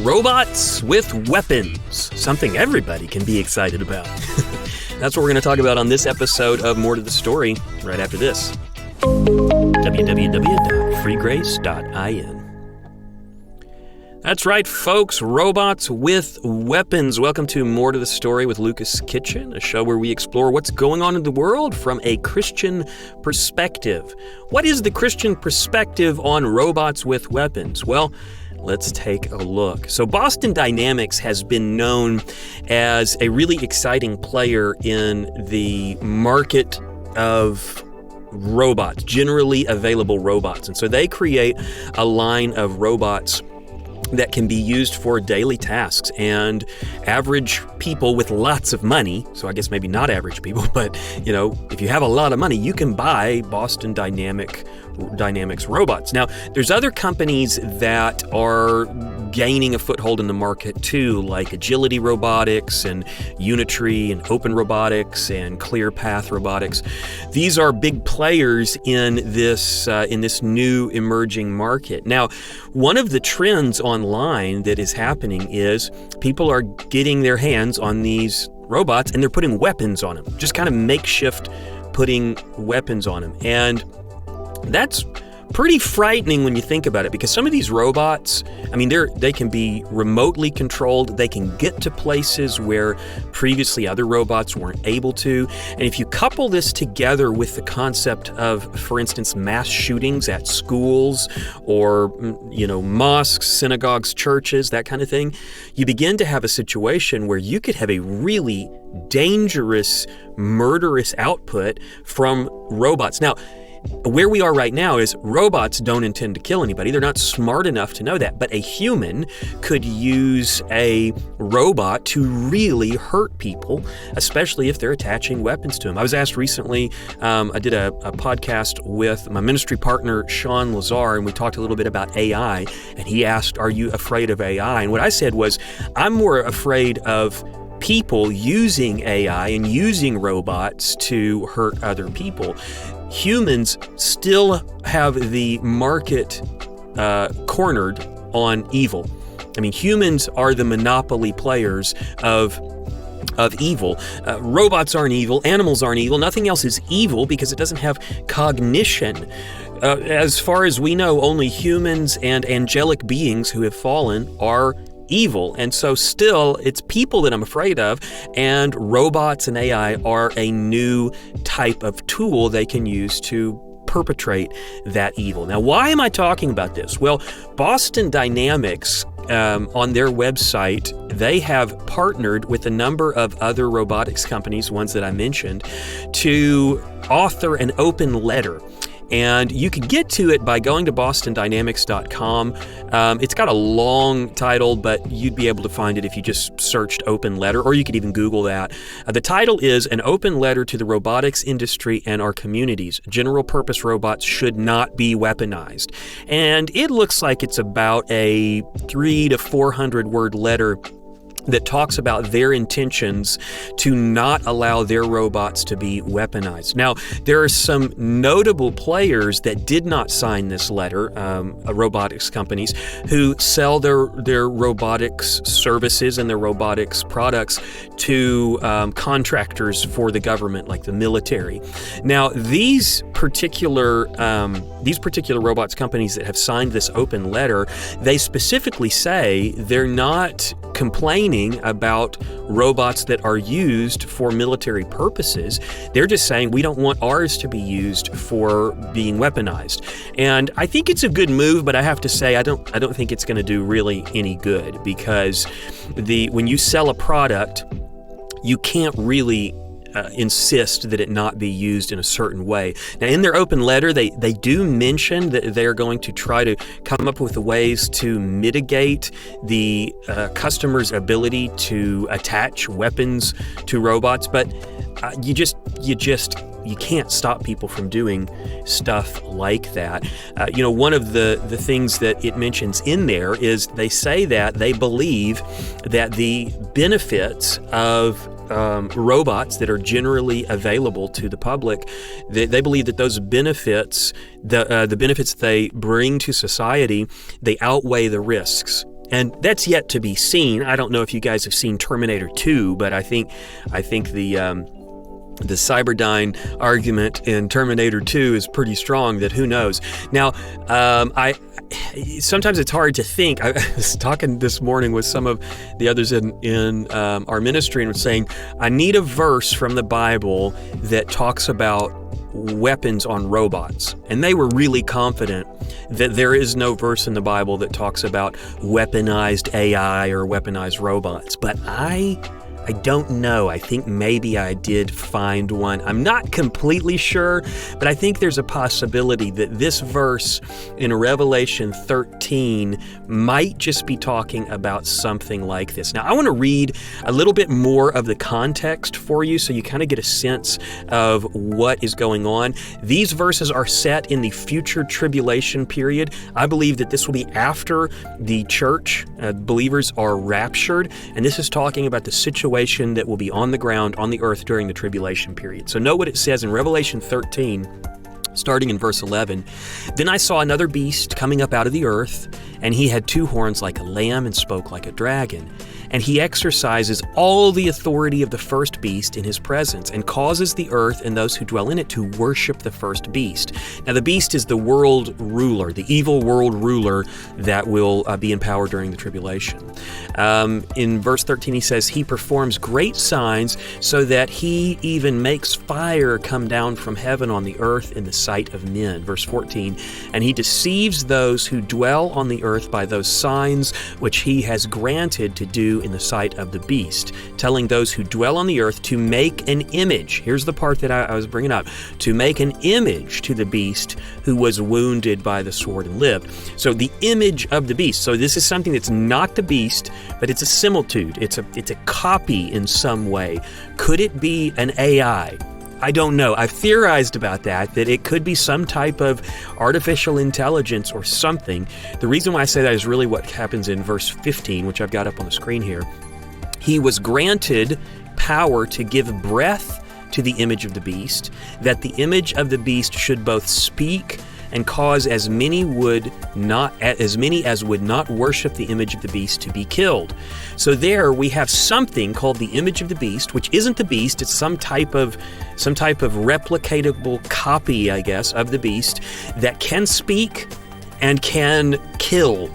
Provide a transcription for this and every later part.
Robots with weapons, something everybody can be excited about. That's what we're going to talk about on this episode of More to the Story, right after this. www.freegrace.in. That's right, folks, robots with weapons. Welcome to More to the Story with Lucas Kitchen, a show where we explore what's going on in the world from a Christian perspective. What is the Christian perspective on robots with weapons? Well, let's take a look. So Boston Dynamics has been known as a really exciting player in the market of robots, generally available robots. And so they create a line of robots that can be used for daily tasks, and average people with lots of money, so I guess maybe not average people, but if you have a lot of money, you can buy Boston Dynamics robots. Now, there's other companies that are gaining a foothold in the market too, like agilityrobotics and Unitree and openrobotics and clearpath robotics. These are big players in this new emerging market. Now, one of the trends online that is happening is people are getting their hands on these robots and they're putting weapons on them, just kind of makeshift putting weapons on them. And that's pretty frightening when you think about it, because some of these robots, they can be remotely controlled. They can get to places where previously other robots weren't able to. And if you couple this together with the concept of, for instance, mass shootings at schools or, mosques, synagogues, churches, that kind of thing, you begin to have a situation where you could have a really dangerous, murderous output from robots. Now, where we are right now is robots don't intend to kill anybody. They're not smart enough to know that. But a human could use a robot to really hurt people, especially if they're attaching weapons to them. I was asked recently, I did a podcast with my ministry partner, Sean Lazar, and we talked a little bit about AI. And he asked, "Are you afraid of AI?" And what I said was, I'm more afraid of people using AI and using robots to hurt other people. Humans still have the market cornered on evil. Humans are the monopoly players of evil. Robots aren't evil. Animals aren't evil. Nothing else is evil because it doesn't have cognition. As far as we know, only humans and angelic beings who have fallen are evil. And so still, it's people that I'm afraid of, and robots and AI are a new type of tool they can use to perpetrate that evil. Now, why am I talking about this? Well, Boston Dynamics, on their website, they have partnered with a number of other robotics companies, ones that I mentioned, to author an open letter. And you can get to it by going to bostondynamics.com. It's got a long title, but you'd be able to find it if you just searched open letter, or you could even Google that. The title is An Open Letter to the Robotics Industry and Our Communities. General Purpose Robots Should Not Be Weaponized. And it looks like it's about a 300 to 400 word letter that talks about their intentions to not allow their robots to be weaponized. Now, there are some notable players that did not sign this letter, robotics companies, who sell their robotics services and their robotics products to contractors for the government, like the military. Now, these particular robots companies that have signed this open letter, they specifically say they're not complaining about robots that are used for military purposes. They're just saying we don't want ours to be used for being weaponized. And I think it's a good move, but I have to say I don't think it's going to do really any good, because when you sell a product, you can't really insist that it not be used in a certain way. Now, in their open letter, they do mention that they're going to try to come up with ways to mitigate the customer's ability to attach weapons to robots, but you can't stop people from doing stuff like that. One of the things that it mentions in there is they say that they believe that the benefits of robots that are generally available to the public, they believe that those benefits, the benefits they bring to society, they outweigh the risks. And that's yet to be seen. I don't know if you guys have seen Terminator 2, but I think the Cyberdyne argument in Terminator 2 is pretty strong that who knows. Now, sometimes it's hard to think. I was talking this morning with some of the others in our ministry and was saying, I need a verse from the Bible that talks about weapons on robots. And they were really confident that there is no verse in the Bible that talks about weaponized AI or weaponized robots. But I don't know. I think maybe I did find one. I'm not completely sure, but I think there's a possibility that this verse in Revelation 13 might just be talking about something like this. Now, I want to read a little bit more of the context for you so you kind of get a sense of what is going on. These verses are set in the future tribulation period. I believe that this will be after the church, believers are raptured, and this is talking about the situation that will be on the ground, on the earth during the tribulation period. So note what it says in Revelation 13, starting in verse 11. Then I saw another beast coming up out of the earth, and he had 2 horns like a lamb and spoke like a dragon. And he exercises all the authority of the first beast in his presence and causes the earth and those who dwell in it to worship the first beast. Now, the beast is the world ruler, the evil world ruler that will be in power during the tribulation. In verse 13, he says, he performs great signs so that he even makes fire come down from heaven on the earth in the sight of men. Verse 14, and he deceives those who dwell on the earth by those signs which he has granted to do in the sight of the beast, telling those who dwell on the earth to make an image. Here's the part that I was bringing up. To make an image to the beast who was wounded by the sword and lived. So the image of the beast. So this is something that's not the beast, but it's a similitude. It's a copy in some way. Could it be an AI? I don't know. I've theorized about that it could be some type of artificial intelligence or something. The reason why I say that is really what happens in verse 15, which I've got up on the screen here. He was granted power to give breath to the image of the beast, that the image of the beast should both speak and cause as many as would not worship the image of the beast to be killed. So there we have something called the image of the beast, which isn't the beast. It's some type of replicatable copy, I guess, of the beast that can speak and can kill.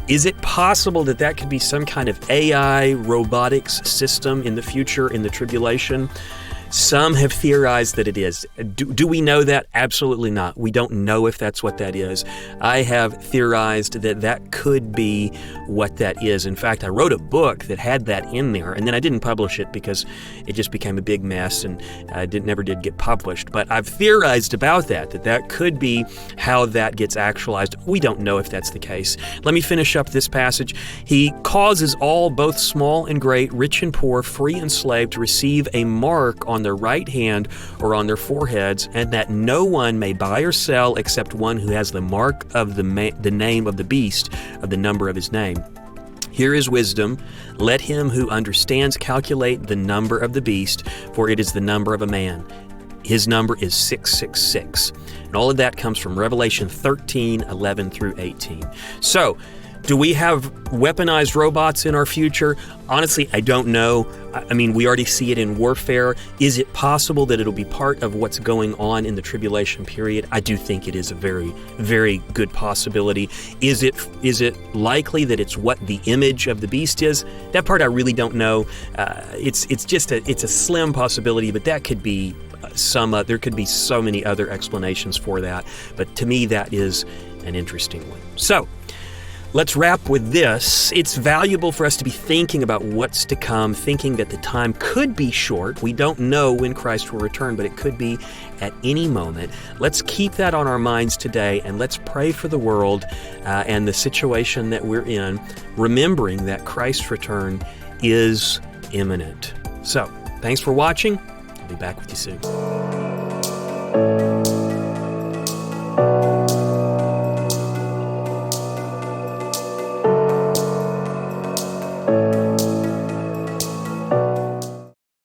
Is it possible that could be some kind of AI robotics system in the future in the tribulation? Some have theorized that it is. Do we know that? Absolutely not. We don't know if that's what that is. I have theorized that could be what that is. In fact, I wrote a book that had that in there, and then I didn't publish it because it just became a big mess and never did get published. But I've theorized about that could be how that gets actualized. We don't know if that's the case. Let me finish up this passage. He causes all, both small and great, rich and poor, free and slave, to receive a mark on their right hand or on their foreheads, and that no one may buy or sell except one who has the mark of the name of the beast, of the number of his name. Here is wisdom. Let him who understands calculate the number of the beast, for it is the number of a man. His number is 666. And all of that comes from Revelation 13, 11 through 18. So, do we have weaponized robots in our future? Honestly, I don't know. I mean, we already see it in warfare. Is it possible that it'll be part of what's going on in the tribulation period? I do think it is a very, very good possibility. Is it likely that it's what the image of the beast is? That part I really don't know. It's a slim possibility, but that could be there could be so many other explanations for that. But to me, that is an interesting one. So, let's wrap with this. It's valuable for us to be thinking about what's to come, thinking that the time could be short. We don't know when Christ will return, but it could be at any moment. Let's keep that on our minds today, and let's pray for the world and the situation that we're in, remembering that Christ's return is imminent. So, thanks for watching. I'll be back with you soon.